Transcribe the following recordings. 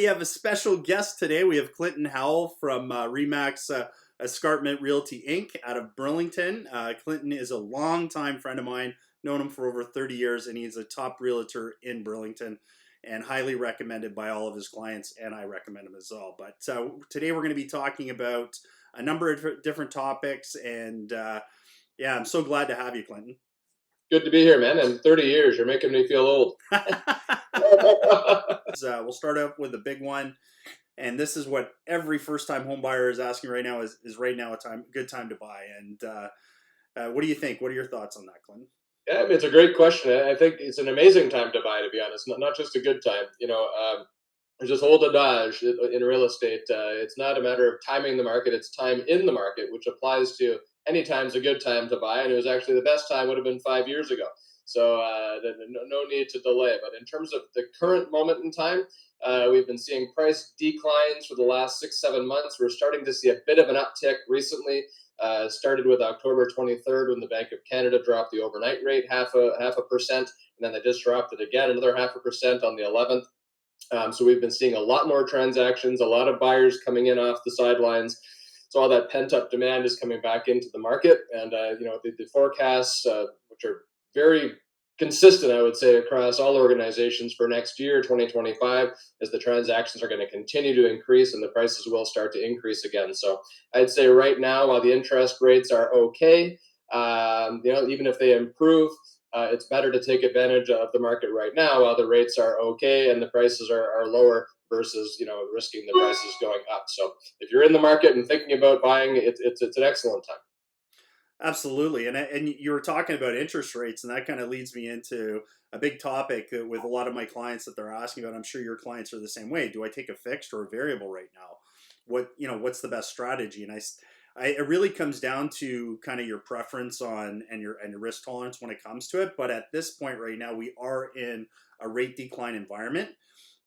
We have a special guest today. We have Clinton Howell from Remax Escarpment Realty Inc. out of Burlington. Clinton is a longtime friend of mine, known him for over 30 years, and he's a top realtor in Burlington and highly recommended by all of his clients, and I recommend him as well. But today we're going to be talking about a number of different topics, and yeah, I'm so glad to have you, Clinton. Good to be here, man. And 30 years, you're making me feel old. We'll start out with a big one, and this is what every first-time home buyer is asking right now: is right now a good time to buy? And what do you think? What are your thoughts on that, Clinton? Yeah, I mean, it's a great question. I think it's an amazing time to buy, to be honest. Not just a good time. There's this old adage in real estate. It's not a matter of timing the market; it's time in the market, which applies to any time's a good time to buy. And it was actually the best time would have been 5 years ago. So no need to delay. But in terms of the current moment in time, we've been seeing price declines for the last 6-7 months. We're starting to see a bit of an uptick recently. Started with October 23rd when the Bank of Canada dropped the overnight rate half a percent, and then they just dropped it again another 0.5% on the 11th. So we've been seeing a lot more transactions, a lot of buyers coming in off the sidelines. So all that pent up demand is coming back into the market, and the forecasts, which are very consistent, I would say, across all organizations for next year, 2025, is the transactions are going to continue to increase and the prices will start to increase again. So I'd say right now, while the interest rates are okay, even if they improve, it's better to take advantage of the market right now while the rates are okay and the prices are lower versus risking the prices going up. So if you're in the market and thinking about buying, it's an excellent time. Absolutely, and you were talking about interest rates, and that kind of leads me into a big topic with a lot of my clients that they're asking about. I'm sure your clients are the same way. Do I take a fixed or a variable right now? What's the best strategy? And it really comes down to kind of your preference on and your risk tolerance when it comes to it. But at this point right now, we are in a rate decline environment.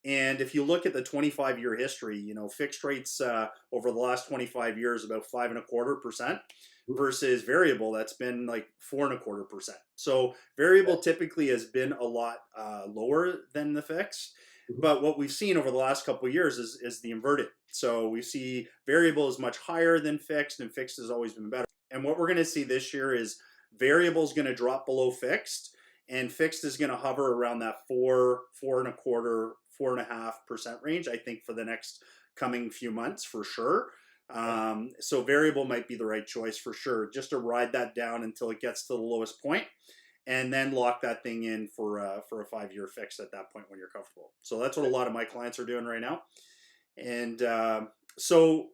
And if you look at the 25-year history, fixed rates over the last 25 years, about 5.25%, versus variable that's been like 4.25%. So variable typically has been a lot lower than the fixed. But what we've seen over the last couple of years is the inverted. So we see variable is much higher than fixed, and fixed has always been better. And what we're going to see this year is variable is going to drop below fixed, and fixed is going to hover around that 4.25%, 4.5% range, I think, for the next coming few months for sure. So variable might be the right choice for sure, just to ride that down until it gets to the lowest point, and then lock that thing in for a 5-year fix at that point when you're comfortable. So that's what a lot of my clients are doing right now. And so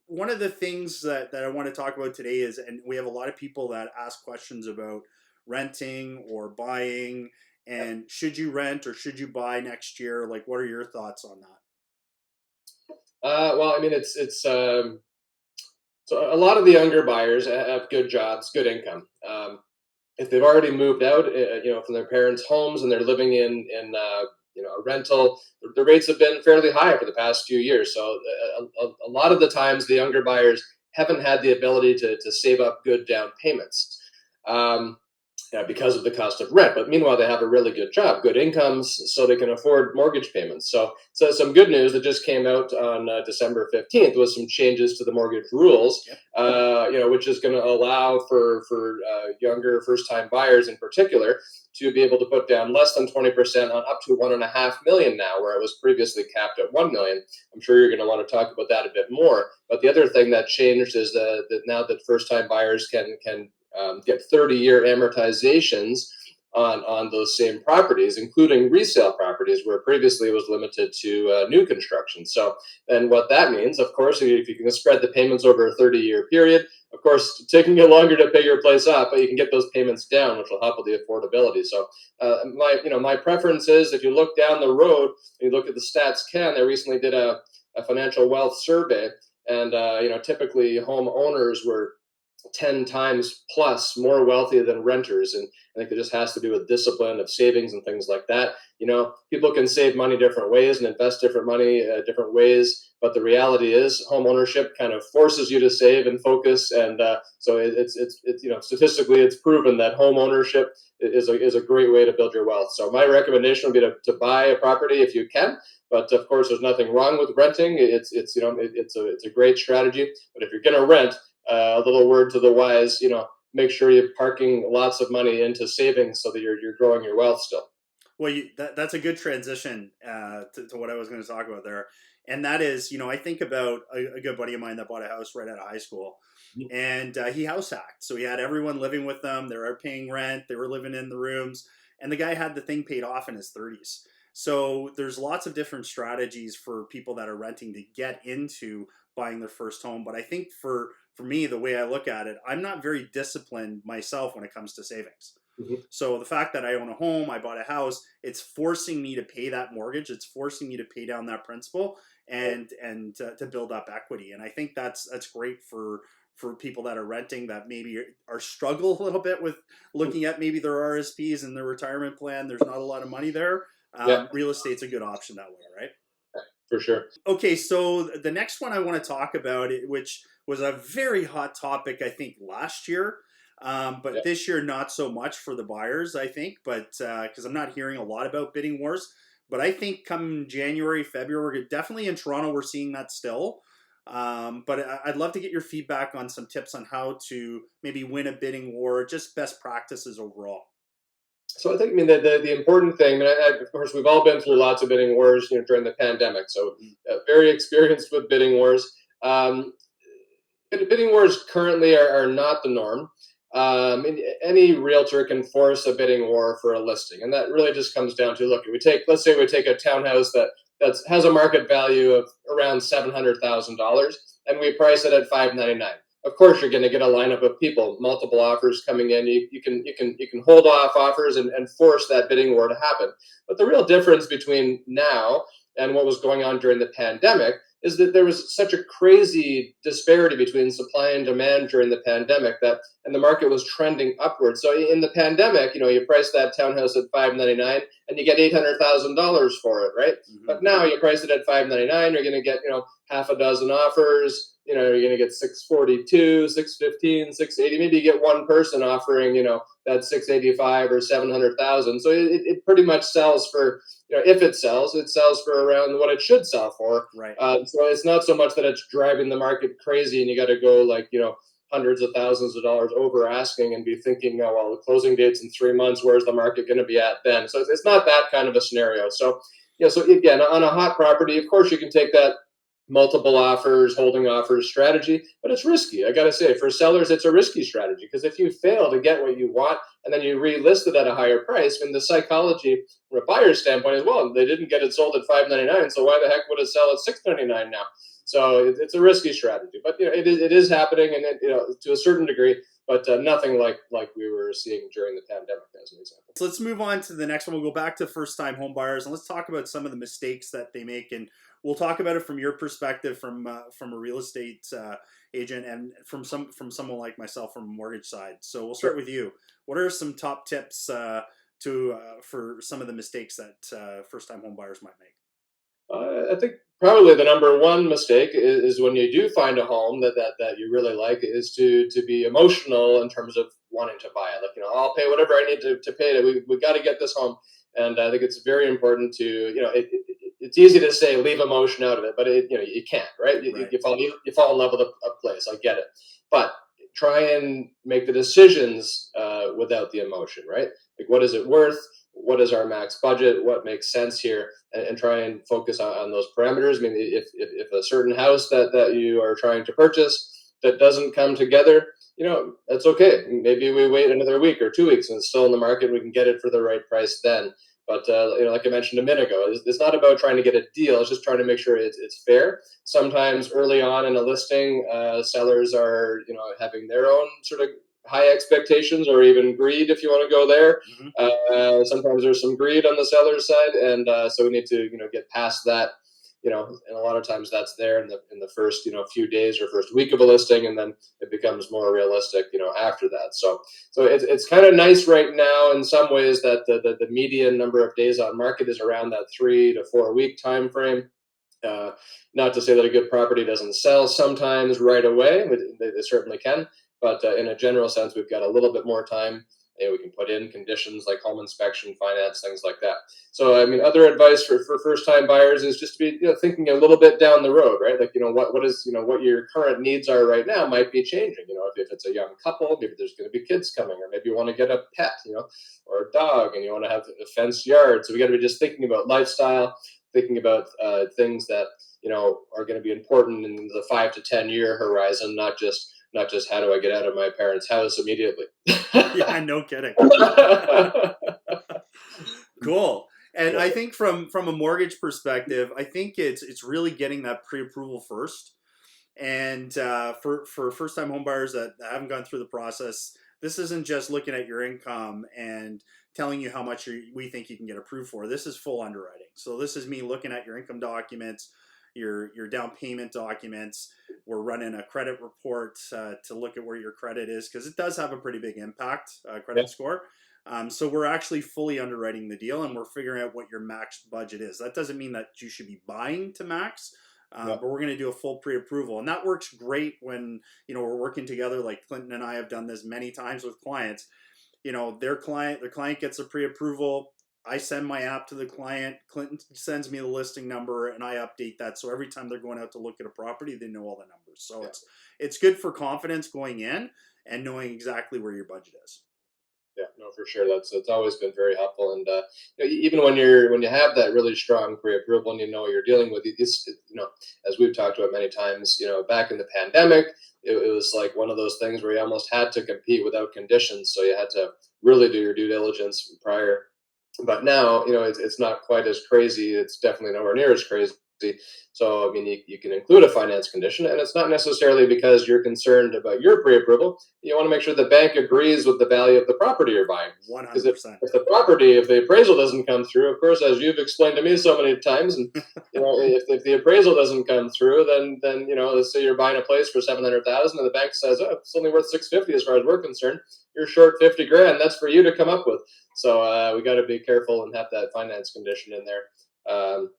one of the things that I want to talk about today is, and we have a lot of people that ask questions about renting or buying, and should you rent or should you buy next year? Like, what are your thoughts on that? Well, I mean, it's so a lot of the younger buyers have good jobs, good income. If they've already moved out, from their parents' homes and they're living in a rental, the rates have been fairly high for the past few years. So a lot of the times, the younger buyers haven't had the ability to save up good down payments. Because of the cost of rent. But meanwhile, they have a really good job, good incomes, so they can afford mortgage payments. So some good news that just came out on December 15th was some changes to the mortgage rules, which is going to allow for younger first-time buyers in particular to be able to put down less than 20% on up to $1.5 million now, where it was previously capped at $1 million. I'm sure you're going to want to talk about that a bit more. But the other thing that changed is that now that first-time buyers can get 30-year amortizations on those same properties, including resale properties, where previously it was limited to new construction. So then what that means, of course, if you can spread the payments over a 30-year period, of course, taking you longer to pay your place off, but you can get those payments down, which will help with the affordability. So my preference is, if you look down the road, you look at the Stats Can, they recently did a financial wealth survey, and typically home owners were 10 times plus more wealthy than renters. And I think it just has to do with discipline of savings and things like that. People can save money different ways and invest different money different ways. But the reality is home ownership kind of forces you to save and focus. And so it's statistically, it's proven that home ownership is a great way to build your wealth. So my recommendation would be to buy a property if you can. But of course, there's nothing wrong with renting. It's a great strategy. But if you're going to rent, a little word to the wise, make sure you're parking lots of money into savings so that you're growing your wealth still. Well, that's a good transition to what I was going to talk about there. And that is, I think about a good buddy of mine that bought a house right out of high school. And he house hacked. So he had everyone living with them. They were paying rent. They were living in the rooms. And the guy had the thing paid off in his 30s. So there's lots of different strategies for people that are renting to get into buying their first home. But I think for me, the way I look at it, I'm not very disciplined myself when it comes to savings. Mhm. So the fact that I own a home, I bought a house, it's forcing me to pay that mortgage. It's forcing me to pay down that principal and to build up equity. And I think that's great for people that are renting that maybe are struggle a little bit with looking at maybe their RSPs and their retirement plan. There's not a lot of money there. Yeah, Real estate's a good option that way, right? for sure. Okay, so the next one I want to talk about, which was a very hot topic, I think, last year, but Yeah. this year not so much for the buyers, I think, but because I'm not hearing a lot about bidding wars. But I think come January, February, definitely in Toronto, we're seeing that still. But I'd love to get your feedback on some tips on how to maybe win a bidding war, just best practices overall. So I think, I mean, the important thing, of course, we've all been through lots of bidding wars, during the pandemic. So very experienced with bidding wars. Um, Bidding wars currently are not the norm. And any realtor can force a bidding war for a listing, and that really just comes down to, look. Let's say we take a townhouse that has a market value of around $700,000, and we price it at $599. Of course, you're going to get a lineup of people, multiple offers coming in. You can hold off offers and force that bidding war to happen. But the real difference between now and what was going on during the pandemic is that there was such a crazy disparity between supply and demand during the pandemic, and the market was trending upwards. So in the pandemic, you price that townhouse at $599 and you get $800,000 for it, right? Mm-hmm. But now you price it at $599, you're going to get half a dozen offers. You're going to get 642, 615, 680. Maybe you get one person offering that 685 or 700,000. So it pretty much sells for, if it sells for around what it should sell for. Right. So it's not so much that it's driving the market crazy and you got to go hundreds of thousands of dollars over asking and be thinking, oh, well, the closing date's in 3 months. Where's the market going to be at then? So it's not that kind of a scenario. So, so again, on a hot property, of course, you can take that multiple offers, holding offers strategy, but it's risky. I got to say, for sellers, it's a risky strategy, because if you fail to get what you want and then you relist it at a higher price, I mean, the psychology from a buyer's standpoint is, well, they didn't get it sold at $599, so why the heck would it sell at $699 now? So it's a risky strategy, but it is happening, and to a certain degree, but nothing like we were seeing during the pandemic, as an example. So let's move on to the next one. We'll go back to first-time home buyers, and let's talk about some of the mistakes that they make, and we'll talk about it from your perspective, from a real estate agent, and from someone like myself from a mortgage side. So we'll start with you. What are some top tips for some of the mistakes that first-time home buyers might make? I think probably the number one mistake is when you do find a home that you really like, is to be emotional in terms of wanting to buy it. Like, I'll pay whatever I need to pay. We got to get this home. And I think it's very important to, it's easy to say leave emotion out of it, but you can't, right? Right. You fall in love with a place. I get it. But try and make the decisions without the emotion, right? Like, what is it worth? What is our max budget? What makes sense here? And try and focus on those parameters. I mean, if a certain house that you are trying to purchase that doesn't come together, that's okay. Maybe we wait another week or 2 weeks and it's still in the market. We can get it for the right price then. But like I mentioned a minute ago, it's not about trying to get a deal. It's just trying to make sure it's fair. Sometimes early on in a listing, sellers are having their own sort of high expectations, or even greed, if you want to go there. Mm-hmm. Sometimes there's some greed on the seller's side, and so we need to get past that. And a lot of times that's there in the first few days or first week of a listing, and then it becomes more realistic after that. So it's kind of nice right now in some ways that the median number of days on market is around that 3 to 4 week time frame. Not to say that a good property doesn't sell sometimes right away. They certainly can, but in a general sense, we've got a little bit more time. And we can put in conditions like home inspection, finance, things like that. So, I mean, other advice for first time buyers is just to be, thinking a little bit down the road, right? Like, what is, what your current needs are right now might be changing. If it's a young couple, maybe there's going to be kids coming, or maybe you want to get a pet, or a dog, and you want to have a fenced yard. So we got to be just thinking about lifestyle, thinking about things that are going to be important in the 5 to 10 year horizon, not just how do I get out of my parents' house immediately. Yeah, no kidding. Cool. And I think from a mortgage perspective, I think it's really getting that pre-approval first. And for first time home buyers that haven't gone through the process, this isn't just looking at your income and telling you how much we think you can get approved for. This is full underwriting. So this is me looking at your income documents, your down payment documents. We're running a credit report to look at where your credit is, because it does have a pretty big impact, credit score. So we're actually fully underwriting the deal, and we're figuring out what your max budget is. That doesn't mean that you should be buying to max, but we're going to do a full pre-approval, and that works great when we're working together. Like Clinton and I have done this many times with clients. Their client gets a pre-approval. I send my app to the client. Clinton sends me the listing number, and I update that. So every time they're going out to look at a property, they know all the numbers. So it's good for confidence going in and knowing exactly where your budget is. Yeah, no, for sure. It's always been very helpful, and even when you have that really strong pre-approval and you know what you're dealing with, as we've talked about many times, back in the pandemic, it was like one of those things where you almost had to compete without conditions, so you had to really do your due diligence prior. But now, it's not quite as crazy. It's definitely nowhere near as crazy. So, I mean, you can include a finance condition, and it's not necessarily because you're concerned about your pre-approval. You want to make sure the bank agrees with the value of the property you're buying. 100%. Because if the appraisal doesn't come through, of course, as you've explained to me so many times, and if the appraisal doesn't come through, then let's say you're buying a place for 700,000, and the bank says, oh, it's only worth 650 as far as we're concerned. You're short 50 grand. That's for you to come up with. So we got to be careful and have that finance condition in there.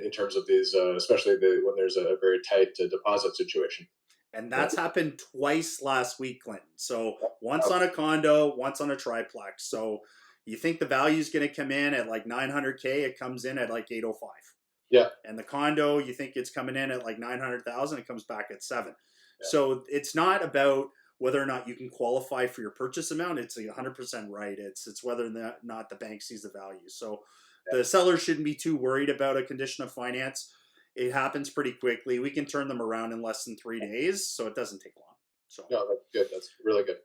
In terms of these, especially when there's a very tight deposit situation. And that's happened twice last week, Clinton. So once on a condo, once on a triplex. So you think the value is going to come in at like 900K, it comes in at like 805. Yeah. And the condo, you think it's coming in at like 900,000, it comes back at 7. Yeah. So it's not about whether or not you can qualify for your purchase amount. It's 100% right. It's whether or not the bank sees the value. So the seller shouldn't be too worried about a condition of finance. It happens pretty quickly. We can turn them around in less than 3 days, so it doesn't take long. So no, that's good. That's really good.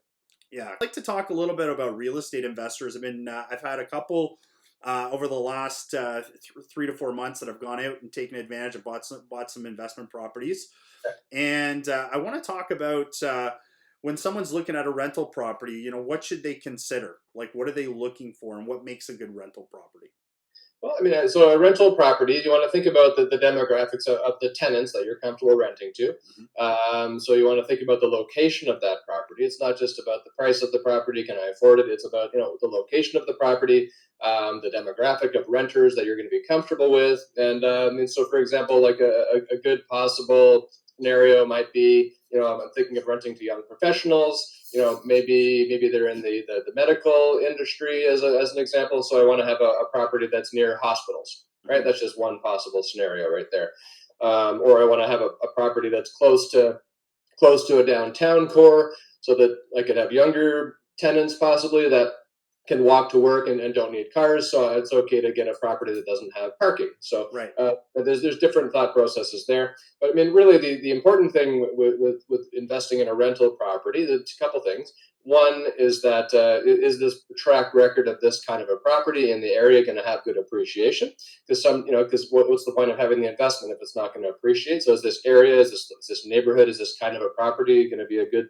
Yeah, I'd like to talk a little bit about real estate investors. I've had a couple over the last 3 to 4 months that have gone out and taken advantage of bought some investment properties, and I want to talk about when someone's looking at a rental property. What should they consider? Like, what are they looking for, and what makes a good rental property? Well, I mean, so a rental property, you want to think about the demographics of the tenants that you're comfortable renting to. Mm-hmm. So you want to think about the location of that property. It's not just about the price of the property. Can I afford it? It's about, the location of the property, the demographic of renters that you're going to be comfortable with. And so, for example, like a good possible scenario might be, I'm thinking of renting to young professionals. Maybe they're in the medical industry as an example. So I want to have a property that's near hospitals, right? That's just one possible scenario right there. Or I want to have a property that's close to a downtown core, so that I could have younger tenants possibly that can walk to work and don't need cars. So it's okay to get a property that doesn't have parking. So right. There's different thought processes there. But I mean, really, the important thing with investing in a rental property, there's a couple things. One is that is this track record of this kind of a property in the area going to have good appreciation? Because what's the point of having the investment if it's not going to appreciate? So is this area, is this neighborhood, is this kind of a property going to be a good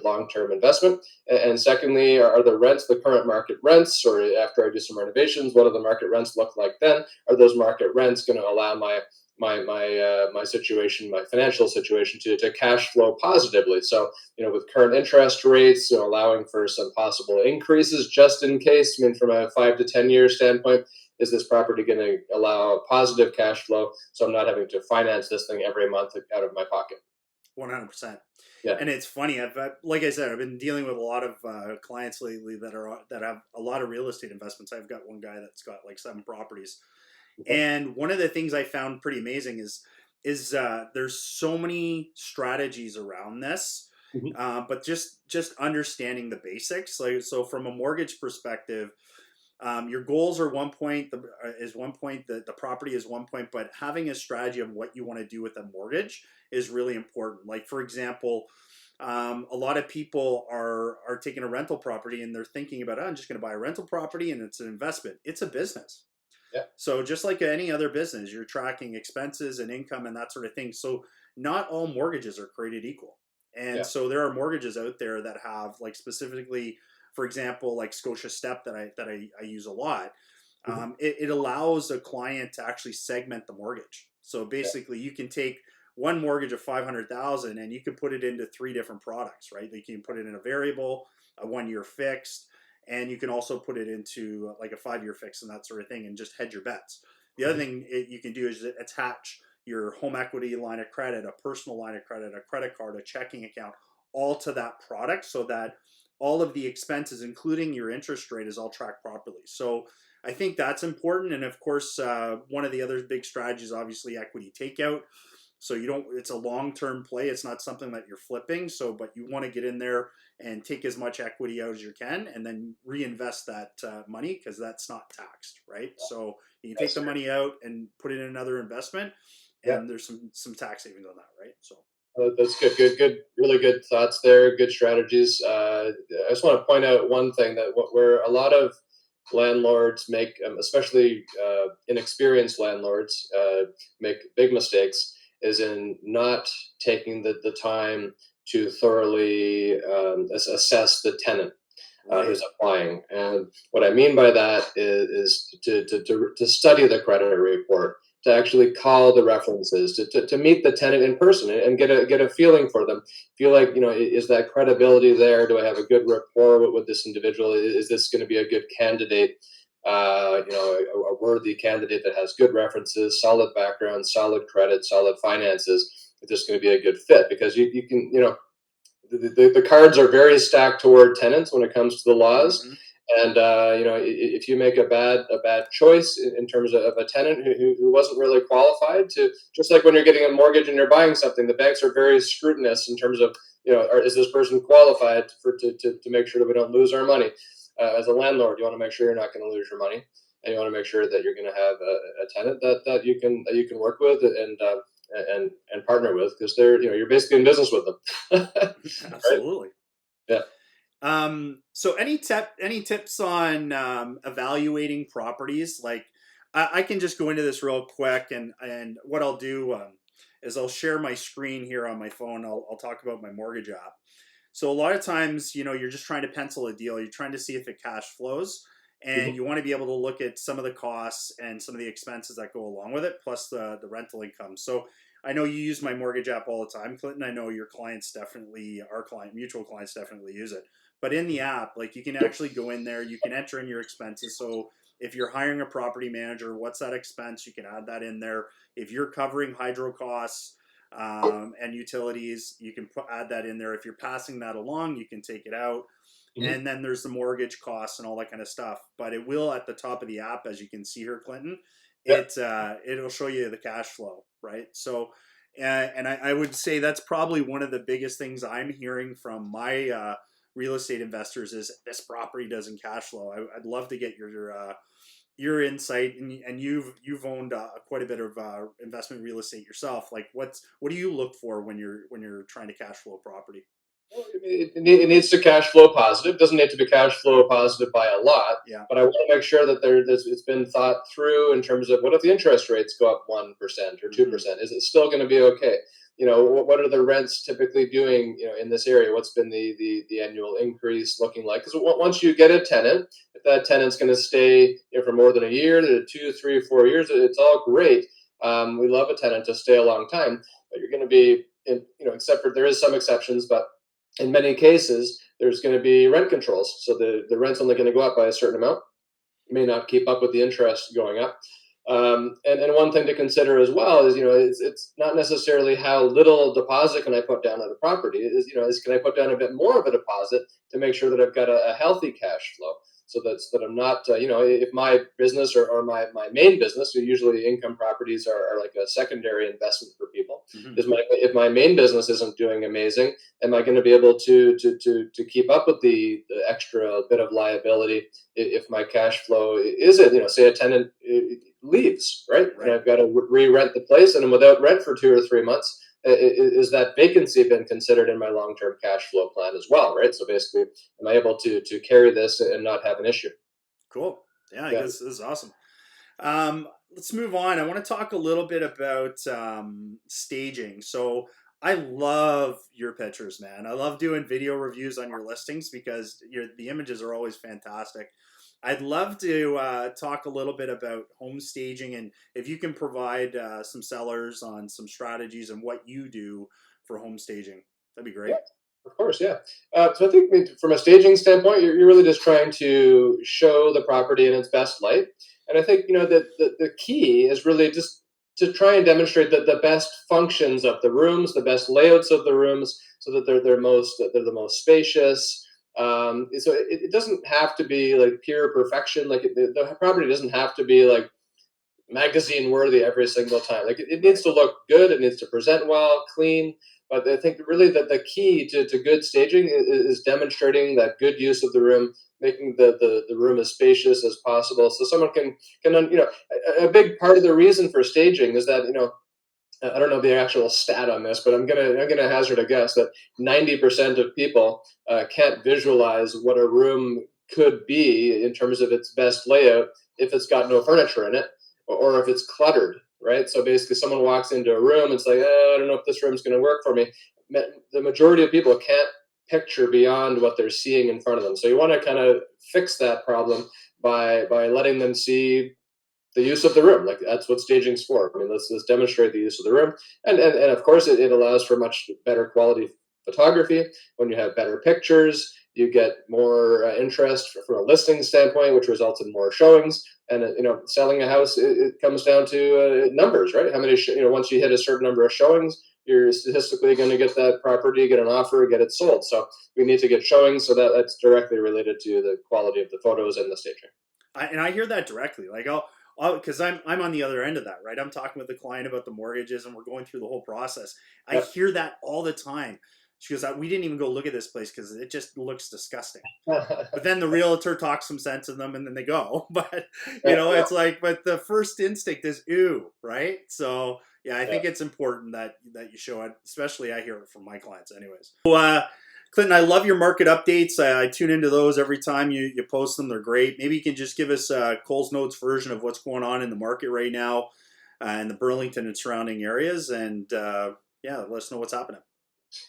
long-term investment? And secondly, are the rents the current market rents, or after I do some renovations, what do the market rents look like then? Are those market rents going to allow my situation, my financial situation, to cash flow positively? So, with current interest rates, allowing for some possible increases just in case. I mean, from a 5 to 10 year standpoint, is this property going to allow positive cash flow, so I'm not having to finance this thing every month out of my pocket? 100%. Yeah. And it's funny. Like I said, I've been dealing with a lot of clients lately that have a lot of real estate investments. I've got one guy that's got like 7 properties, Okay. and one of the things I found pretty amazing is there's so many strategies around this, Hmm. but just understanding the basics. Like so, from a mortgage perspective, your goals are 1 point. Is 1 point. The property is 1 point, but having a strategy of what you want to do with a mortgage is really important. Like for example, a lot of people are taking a rental property and they're thinking about, oh, I'm just going to buy a rental property and it's an investment. It's a business. Yeah. So just like any other business, you're tracking expenses and income and that sort of thing. So not all mortgages are created equal. And Yeah. so there are mortgages out there that have like specifically, for example, like Scotia Step that I use a lot. Hmm. It allows a client to actually segment the mortgage. So Yeah. basically, you can take one mortgage of 500,000 and you can put it into 3 different products, right? Like you can put it in a variable, a 1 year fixed, and you can also put it into like a 5 year fix and that sort of thing, and just hedge your bets. The other Hmm. thing you can do is attach your home equity line of credit, a personal line of credit, a credit card, a checking account, all to that product, so that all of the expenses, including your interest rate, is all tracked properly. So I think that's important. And of course, one of the other big strategies, obviously, equity takeout. So you don't. It's a long-term play. It's not something that you're flipping. So, but you want to get in there and take as much equity out as you can, and then reinvest that money because that's not taxed, right? So you can take That's the true. money out and put it in another investment, Yeah. and there's some tax savings on that, right? So That's good. Good. Really good thoughts there. Good strategies. I just want to point out one thing that where a lot of landlords make, especially inexperienced landlords, make big mistakes is in not taking the time to thoroughly assess the tenant right. who's applying. And what I mean by that is to study the credit report, to actually call the references, to meet the tenant in person and get a feeling for them. Feel like, is that credibility there? Do I have a good rapport with this individual? Is this going to be a good candidate? A worthy candidate that has good references, solid background, solid credit, solid finances. Is this going to be a good fit? Because you can, the cards are very stacked toward tenants when it comes to the laws. Mm-hmm. And if you make a bad choice in terms of a tenant who wasn't really qualified to, just like when you're getting a mortgage and you're buying something, the banks are very scrutinous in terms of, is this person qualified to make sure that we don't lose our money. As a landlord, you want to make sure you're not going to lose your money, and you want to make sure that you're going to have a tenant that you can work with and partner with, because you're basically in business with them. Right? Absolutely. Yeah. So any tips on evaluating properties? Like I can just go into this real quick, and what I'll do is I'll share my screen here on my phone. I'll talk about my mortgage app. So a lot of times, you're just trying to pencil a deal. You're trying to see if it cash flows, and Mhm. you want to be able to look at some of the costs and some of the expenses that go along with it, plus the rental income. So I know you use my mortgage app all the time, Clinton. I know your clients definitely, mutual clients definitely use it. But in the app, like you can actually go in there, you can enter in your expenses. So if you're hiring a property manager, what's that expense? You can add that in there. If you're covering hydro costs, and utilities, you can add that in there. If you're passing that along, you can take it out. Mhm. And then there's the mortgage costs and all that kind of stuff. But it will, at the top of the app, as you can see here, Clinton, Yeah. it'll show you the cash flow, right? So, and I would say that's probably one of the biggest things I'm hearing from my real estate investors is this property doesn't cash flow. I'd love to get your insight, and you've owned quite a bit of investment real estate yourself. Like what do you look for when you're trying to cash flow property? Well, it needs to cash flow positive. It doesn't need to be cash flow positive by a lot, Yeah. but I want to make sure that it's been thought through in terms of, what if the interest rates go up 1% or two Mm-hmm. percent? Is it still going to be okay? What are the rents typically doing? In this area, what's been the annual increase looking like? Because once you get a tenant, if that tenant's going to stay for more than a year, to 2, 3, 4 years, it's all great. We love a tenant to stay a long time, but you're going to be except for, there is some exceptions, but in many cases, there's going to be rent controls. So the rent's only going to go up by a certain amount. You may not keep up with the interest going up. And one thing to consider as well is, it's not necessarily how little deposit can I put down on a property. Is can I put down a bit more of a deposit to make sure that I've got a healthy cash flow, so that I'm not, if my business or my main business, usually income properties are like a secondary investment for people. Hmm. If my main business isn't doing amazing, am I going to be able to keep up with the extra bit of liability if my cash flow isn't, say a tenant leaves, right? And Right. I've got to re-rent the place, and I'm without rent for 2 or 3 months. Is that vacancy been considered in my long-term cash flow plan as well, right? So basically, am I able to carry this and not have an issue? Cool. Yeah, I Yeah, guess this is awesome. Let's move on. I want to talk a little bit about staging. So I love your pictures, man. I love doing video reviews on your listings because the images are always fantastic. I'd love to talk a little bit about home staging and if you can provide some sellers on some strategies and what you do for home staging. That'd be great. yeah, of course, yeah. So I think, from a staging standpoint, you're really just trying to show the property in its best light. And I think, that the key is really just to try and demonstrate that the best functions of the rooms, the best layouts of the rooms, so that they're the most spacious. So it doesn't have to be like pure perfection. Like the property doesn't have to be like magazine worthy every single time. Like it needs Right. to look good. It needs to present well, clean. But I think really that the key to good staging is demonstrating that good use of the room, making the room as spacious as possible, so someone can a big part of the reason for staging is that, I don't know the actual stat on this, but I'm gonna hazard a guess that 90% of people can't visualize what a room could be in terms of its best layout if it's got no furniture in it, or if it's cluttered, right? So basically, someone walks into a room, and it's like, I don't know if this room's going to work for me. The majority of people can't picture beyond what they're seeing in front of them. So you want to kind of fix that problem by letting them see the use of the room. Like that's what staging's for. I mean, let's demonstrate the use of the room, and of course, it allows for much better quality photography. When you have better pictures, you get more interest from a listing standpoint, which results in more showings. And selling a house, it comes down to numbers, right? How many, once you hit a certain number of showings, you're statistically going to get that property, get an offer, get it sold. So we need to get showings, so that's directly related to the quality of the photos and the staging. And I hear that directly. Like because I'm on the other end of that, right? I'm talking with the client about the mortgages, and we're going through the whole process. I Yep. hear that all the time. She goes, "We didn't even go look at this place because it just looks disgusting." But then the realtor talks some sense in them, and then they go. But Yeah, it's like, but the first instinct is ooh, right? So yeah, I yeah. think it's important that you show it. Especially, I hear it from my clients, anyways. So, Clinton, I love your market updates. I tune into those every time you post them. They're great. Maybe you can just give us Cole's Notes version of what's going on in the market right now in the Burlington and surrounding areas. And yeah, let us know what's happening.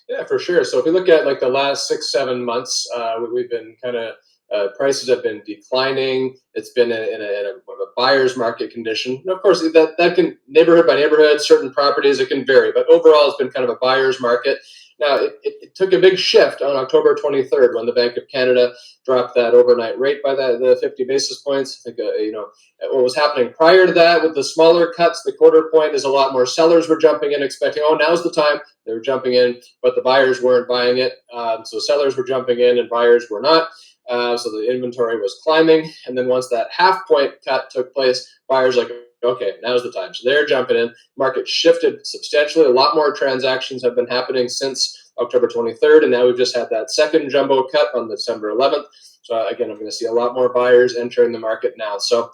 Yeah, for sure. So if we look at like the last 6, 7 months, we've been kind of prices have been declining. It's been in a buyer's market condition. And of course, that can neighborhood by neighborhood, certain properties it can vary, but overall, it's been kind of a buyer's market. Now, it took a big shift on October 23rd when the Bank of Canada dropped that overnight rate by the 50 basis points. I think what was happening prior to that with the smaller cuts, the quarter point is a lot more sellers were jumping in, expecting, oh, now's the time. They were jumping in, but the buyers weren't buying it. So sellers were jumping in and buyers were not. So the inventory was climbing. And then once that half point cut took place, buyers like, okay, now's the time. So they're jumping in. Market shifted substantially. A lot more transactions have been happening since October 23rd. And now we've just had that second jumbo cut on December 11th. So again, I'm going to see a lot more buyers entering the market now. So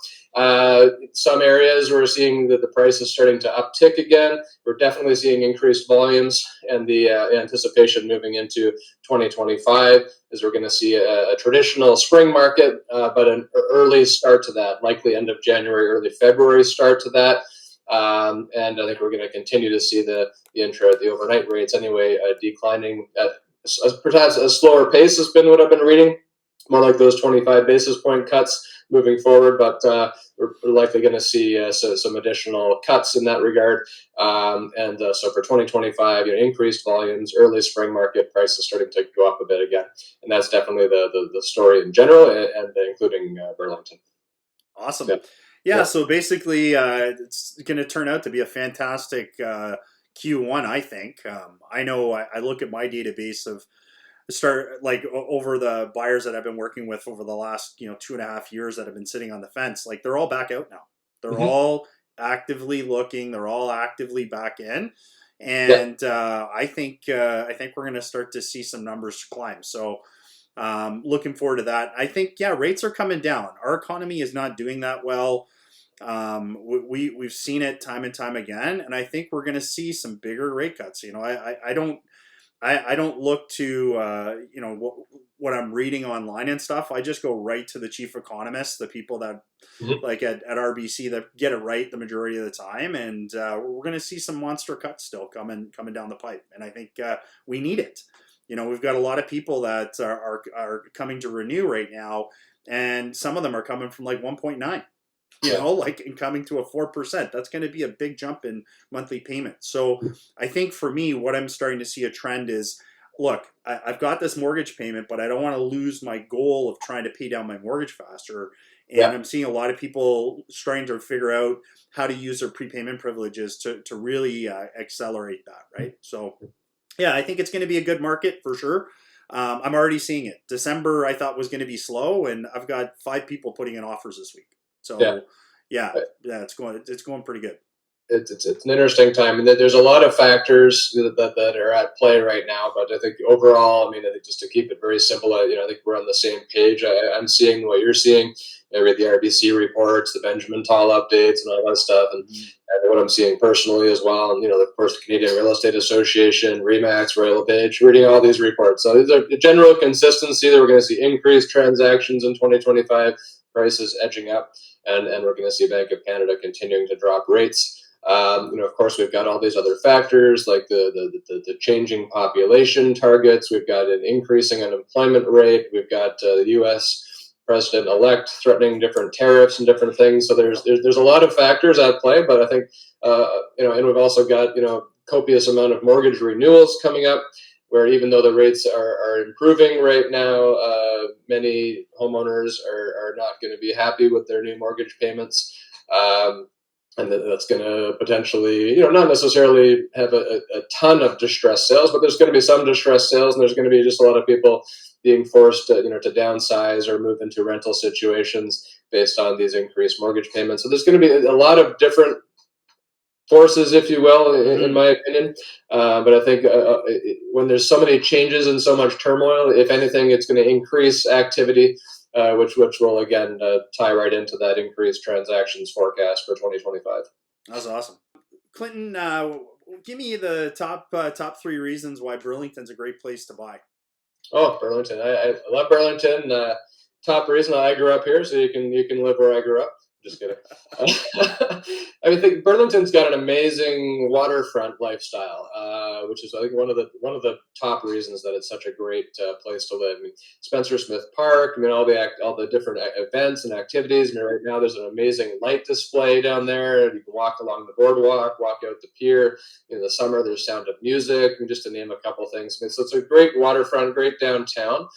some areas we're seeing that the price is starting to uptick again. We're definitely seeing increased volumes, and the anticipation moving into 2025 is we're going to see a traditional spring market, but an early start to that, likely end of January, early February start to that. And I think we're going to continue to see the overnight rates anyway declining at perhaps a slower pace has been what I've been reading, more like those 25 basis point cuts moving forward, but we're likely going to see some additional cuts in that regard. So for 2025, increased volumes, early spring market prices starting to go up a bit again, and that's definitely the story in general, and including Burlington. Awesome. Yeah. Yeah, Yeah. so basically, it's going to turn out to be a fantastic Q1, I think. I know I look at my database of start like over the buyers that I've been working with over the last 2.5 years that have been sitting on the fence. Like they're all back out now. They're Hmm. all actively looking. They're all actively back in, Yeah. and I think we're going to start to see some numbers climb. So looking forward to that. I think yeah, rates are coming down. Our economy is not doing that well. We've seen it time and time again, and I think we're going to see some bigger rate cuts. I don't look to what I'm reading online and stuff. I just go right to the chief economists, the people that Hmm. like at RBC that get it right the majority of the time, and we're going to see some monster cuts still coming down the pipe, and I think we need it. We've got a lot of people that are coming to renew right now, and some of them are coming from like 1.9. Yeah. Like in coming to a 4%, that's going to be a big jump in monthly payments. So I think for me, what I'm starting to see a trend is, look, I've got this mortgage payment, but I don't want to lose my goal of trying to pay down my mortgage faster. Yeah. And I'm seeing a lot of people starting to figure out how to use their prepayment privileges to really accelerate that, right? So yeah, I think it's going to be a good market for sure. I'm already seeing it. December I thought was going to be slow, and I've got 5 people putting in offers this week. Yeah. So yeah, it's going pretty good. It's an interesting time, and there's a lot of factors that are at play right now. But I think overall, I mean, I think just to keep it very simple, I think we're on the same page. I'm seeing what you're seeing. I read the RBC reports, the Benjamin Tall updates, and all that stuff, Mhm. and what I'm seeing personally as well. And of course, the Canadian Real Estate Association, Remax, Royal Page, reading all these reports. So there's a general consistency that we're going to see increased transactions in 2025, prices edging up, and we're going to see Bank of Canada continuing to drop rates. Of course, we've got all these other factors like the changing population targets. We've got an increasing unemployment rate. We've got the U.S. president-elect threatening different tariffs and different things. So Yeah. there's a lot of factors at play. But I think and we've also got copious amount of mortgage renewals coming up, where even though the rates are improving right now, many homeowners are not going to be happy with their new mortgage payments. And that's going to potentially, not necessarily have a ton of distressed sales, but there's going to be some distressed sales, and there's going to be just a lot of people being forced to downsize or move into rental situations based on these increased mortgage payments. So there's going to be a lot of different forces, if you will, in Hmm. my opinion. But I think when there's so many changes and so much turmoil, if anything, it's going to increase activity, which will again tie right into that increased transactions forecast for 2025. That's awesome. Clinton, give me the top 3 reasons why Burlington's a great place to buy. Oh, Burlington! I love Burlington. Top reason I grew up here, so you can live where I grew up. Just kidding. I think Burlington's got an amazing waterfront lifestyle, which is I think one of the top reasons that it's such a great place to live. I mean, Spencer Smith Park. I mean, all the different events and activities. I mean, right now there's an amazing light display down there. You can walk along the boardwalk, walk out the pier. In the summer, there's Sound of Music, just to name a couple things. So it's a great waterfront, great downtown.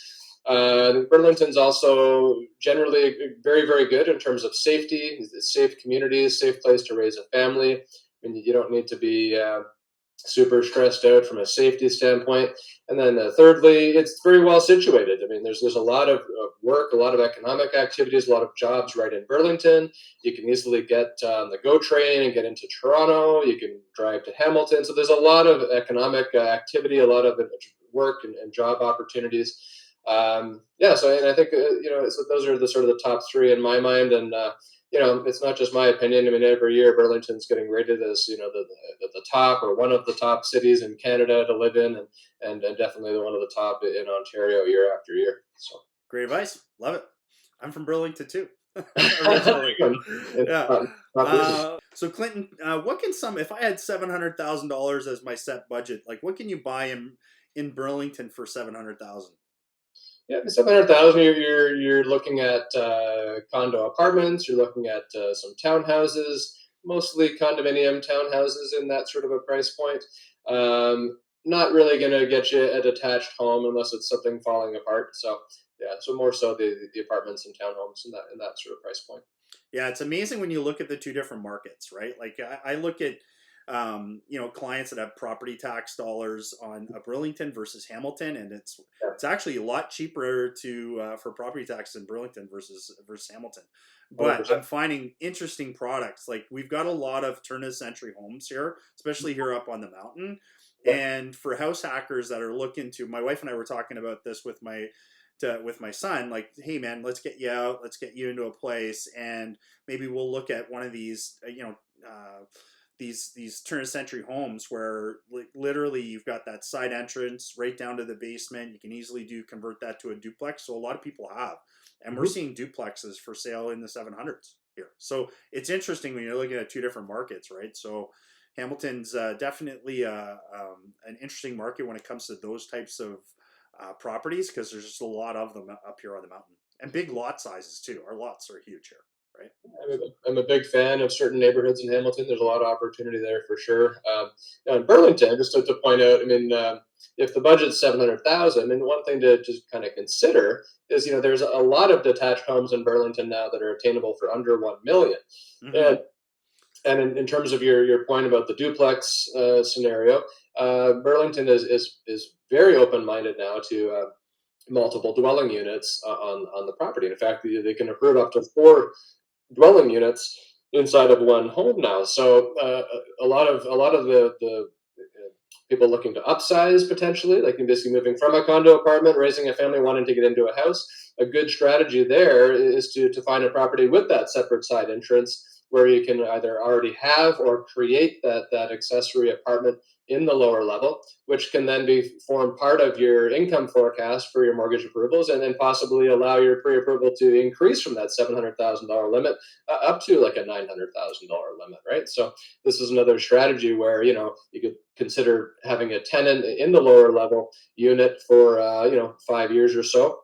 Burlington's also generally very, very good in terms of safety. It's safe communities, safe place to raise a family. I mean, you don't need to be super stressed out from a safety standpoint. And then thirdly, it's very well situated. I mean, there's a lot of work, a lot of economic activities, a lot of jobs right in Burlington. You can easily get on the GO train and get into Toronto. You can drive to Hamilton. So there's a lot of economic activity, a lot of work and job opportunities. Yeah, so and I think so those are the sort of the top three in my mind, and it's not just my opinion. I mean, every year Burlington's getting rated as the top or one of the top cities in Canada to live in, and definitely one of the top in Ontario year after year. So Great advice. Love it. I'm from Burlington too, originally. it's Yeah. top reasons. So Clinton, what can some if I had $700,000 as my set budget, like what can you buy in Burlington for 700,000? Yeah, 700,000. You're looking at condo apartments. You're looking at some townhouses, mostly condominium townhouses in that sort of a price point. Not really going to get you a detached home unless it's something falling apart. So yeah, so more so the apartments and townhomes in that sort of price point. Yeah, it's amazing when you look at the two different markets, right? Like I look at clients that have property tax dollars on a Burlington versus Hamilton, and it's actually a lot cheaper to for property tax in Burlington versus Hamilton. But 100%. I'm finding interesting products. Like we've got a lot of turn of the century homes here, especially here up on the mountain. Yeah. And for house hackers that are looking to, my wife and I were talking about this with my son, like, hey man, let's get you out, let's get you into a place, and maybe we'll look at one of these, these turn of century homes where literally you've got that side entrance right down to the basement. You can easily convert that to a duplex. So a lot of people have, and we're Hmm. seeing duplexes for sale in the 700s here. So it's interesting when you're looking at two different markets, right? So Hamilton's definitely an interesting market when it comes to those types of properties, because there's just a lot of them up here on the mountain, and big lot sizes too. Our lots are huge here, right? So I'm a big fan of certain neighborhoods in Hamilton. There's a lot of opportunity there for sure. Now in Burlington, just to point out, I mean, if the budget's 700,000, and one thing to just kind of consider is, there's a lot of detached homes in Burlington now that are attainable for under 1 million. mm-hmm. And in terms of your point about the duplex scenario, Burlington is very open minded now to multiple dwelling units on the property. In fact, they can approve up to 4 dwelling units inside of one home now. So a lot of the people looking to upsize potentially, like basically moving from a condo apartment, raising a family, wanting to get into a house. A good strategy there is to find a property with that separate side entrance where you can either already have or create that accessory apartment in the lower level, which can then form part of your income forecast for your mortgage approvals, and then possibly allow your pre-approval to increase from that $700,000 limit up to like a $900,000 limit, right? So this is another strategy where you could consider having a tenant in the lower level unit for 5 years or so,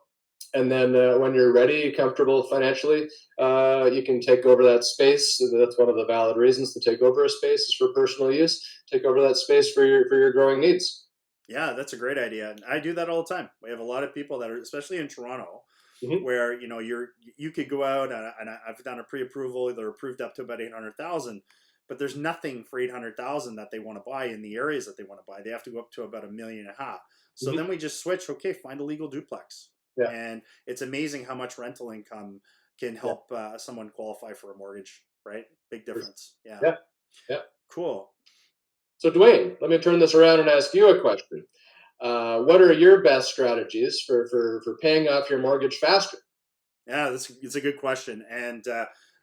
and then when you're ready, comfortable financially, you can take over that space. That's one of the valid reasons to take over a space is for personal use. Take over that space for your growing needs. Yeah, that's a great idea. And I do that all the time. We have a lot of people that are, especially in Toronto, Hmm. where you could go out, and I've done a pre-approval. They're approved up to about 800,000, but there's nothing for 800,000 that they want to buy in the areas that they want to buy. They have to go up to about 1.5 million. So Hmm. then we just switch. Okay, find a legal duplex, Yeah, and it's amazing how much rental income can yeah, help someone qualify for a mortgage. Right, big difference. Yeah, yeah, yeah. cool. So, Dwayne, let me turn this around and ask you a question. What are your best strategies for paying off your mortgage faster? Yeah, it's a good question, and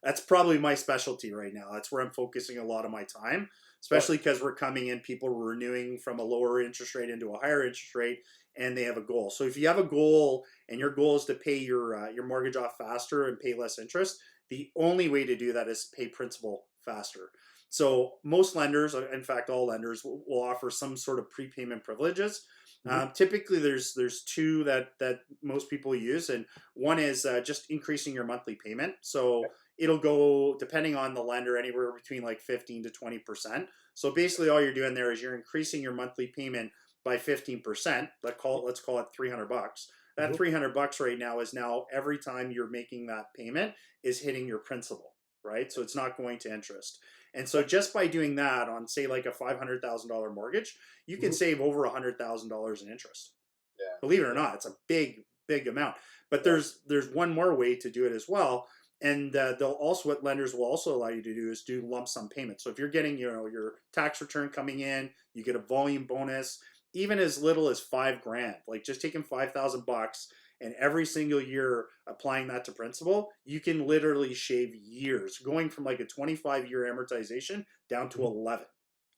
that's probably my specialty right now. That's where I'm focusing a lot of my time, Yeah. especially because we're coming in, people are renewing from a lower interest rate into a higher interest rate, and they have a goal. So if you have a goal and your goal is to pay your mortgage off faster and pay less interest, the only way to do that is pay principal faster. So most lenders, in fact, all lenders will offer some sort of prepayment privileges. Hmm. Typically, there's two that most people use, and one is just increasing your monthly payment. So it'll go, depending on the lender, anywhere between like 15 to 20%. So basically, all you're doing there is you're increasing your monthly payment by 15%. Let's call it $300. That Hmm. $300 right now is now every time you're making that payment is hitting your principal, right? So it's not going to interest. And so just by doing that on, say, like a $500,000 mortgage, you can Hmm. save over $100,000 in interest. Yeah, Believe it or yeah, not, it's a big amount. But yeah. there's one more way to do it as well. And they'll also, what lenders will also allow you to do is do lump sum payments. So if you're getting your tax return coming in, you get a volume bonus, even as little as 5 grand. Like just taking $5,000 and every single year applying that to principal, you can literally shave years, going from like a 25-year amortization down to Mhm. 11.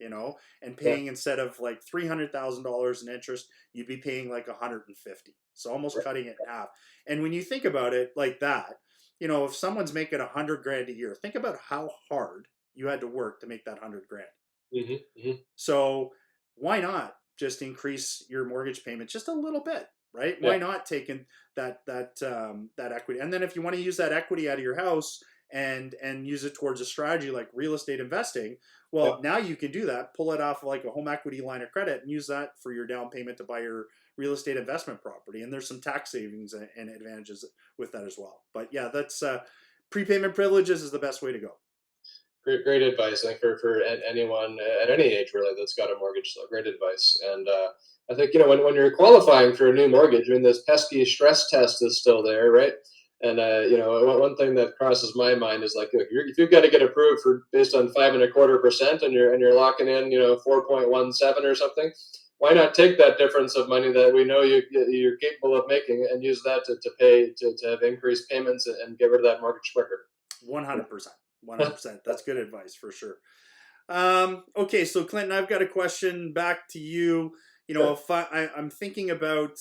And Yeah, paying, instead of like $300,000 in interest, you'd be paying like 150. So almost right. cutting it in half. And when you think about it like that, if someone's making 100 grand a year, think about how hard you had to work to make that 100 grand. Hmm. Hmm. So why not just increase your mortgage payment just a little bit, right? Yeah, Why not taking that equity, and then if you want to use that equity out of your house and use it towards a strategy like real estate investing, yeah, well, now you can do that. Pull it off like a home equity line of credit and use that for your down payment to buy your real estate investment property. And there's some tax savings and advantages with that as well. But yeah, that's prepayment privileges is the best way to go. Great advice. I think for anyone at any age really that's got a mortgage, so great advice. And I think when you're qualifying for a new mortgage, I mean, this pesky stress test is still there, right? And one thing that crosses my mind is like, if you've got to get approved for based on 5.25%, and you're locking in 4.17 or something, why not take that difference of money that we know you're capable of making and use that to pay to have increased payments and get rid of that mortgage quicker? 100%. 100%. That's good advice for sure. Okay, so Clinton, I've got a question back to you. Sure. If I'm thinking about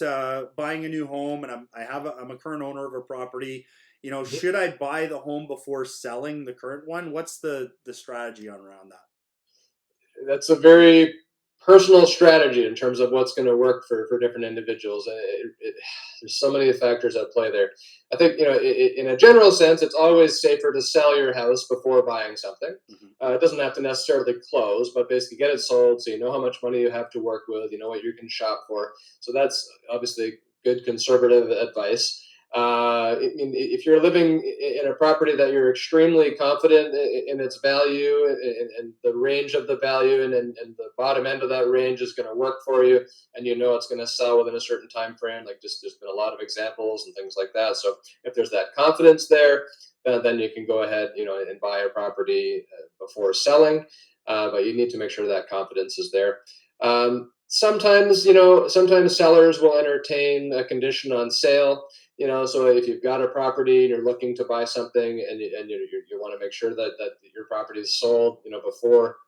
buying a new home, and I'm a current owner of a property, Mhm. should I buy the home before selling the current one? What's the strategy on around that? That's a very personal strategy in terms of what's going to work for different individuals. There's so many factors at play there. I think in a general sense, it's always safer to sell your house before buying something. Hmm. It doesn't have to necessarily close, but basically get it sold so you know how much money you have to work with, you know what you can shop for. So that's obviously good conservative advice. If you're living in a property that you're extremely confident in its value and the range of the value and the bottom end of that range is going to work for you, and you know it's going to sell within a certain time frame, like just there's been a lot of examples and things like that. So if there's that confidence there, then you can go ahead, and buy a property before selling. But you need to make sure that confidence is there. Sometimes sellers will entertain a condition on sale. So if you've got a property and you're looking to buy something, and you want to make sure that your property is sold, before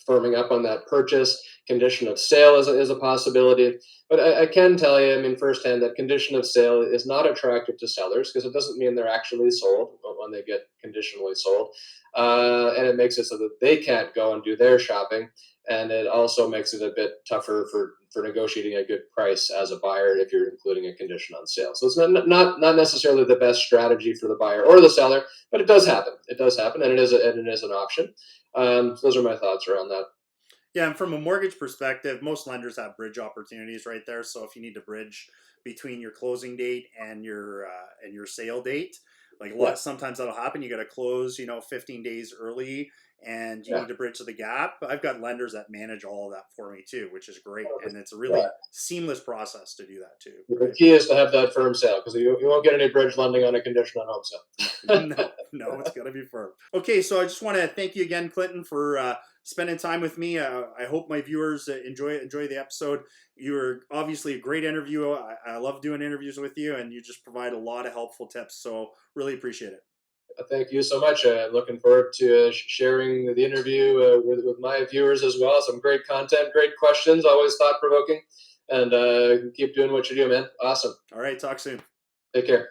firming up on that purchase, condition of sale is a possibility. But I can tell you, I mean, firsthand, that condition of sale is not attractive to sellers because it doesn't mean they're actually sold when they get conditionally sold. And it makes it so that they can't go and do their shopping. And it also makes it a bit tougher for negotiating a good price as a buyer if you're including a condition on sale. So it's not necessarily the best strategy for the buyer or the seller, but it does happen. It does happen, and it is an option. So those are my thoughts around that. Yeah, and from a mortgage perspective, most lenders have bridge opportunities right there. So if you need to bridge between your closing date and your sale date, like Yeah, sometimes that'll happen. You got to close, 15 days early, and you yeah, need to bridge the gap. I've got lenders that manage all of that for me too, which is great, and it's a yeah. really seamless process to do that too, The right? key is to have that firm sale because you won't get any bridge lending on a condition on home sale. No, no, it's got to be firm. Okay, so I just want to thank you again, Clinton, for spending time with me. I hope my viewers enjoy the episode. You were obviously a great interview. I love doing interviews with you, and you just provide a lot of helpful tips. So really appreciate it. Thank you so much. Looking forward to sharing the interview with my viewers as well. Some great content, great questions, always thought provoking. And keep doing what you do, man. Awesome. All right, talk soon. Take care.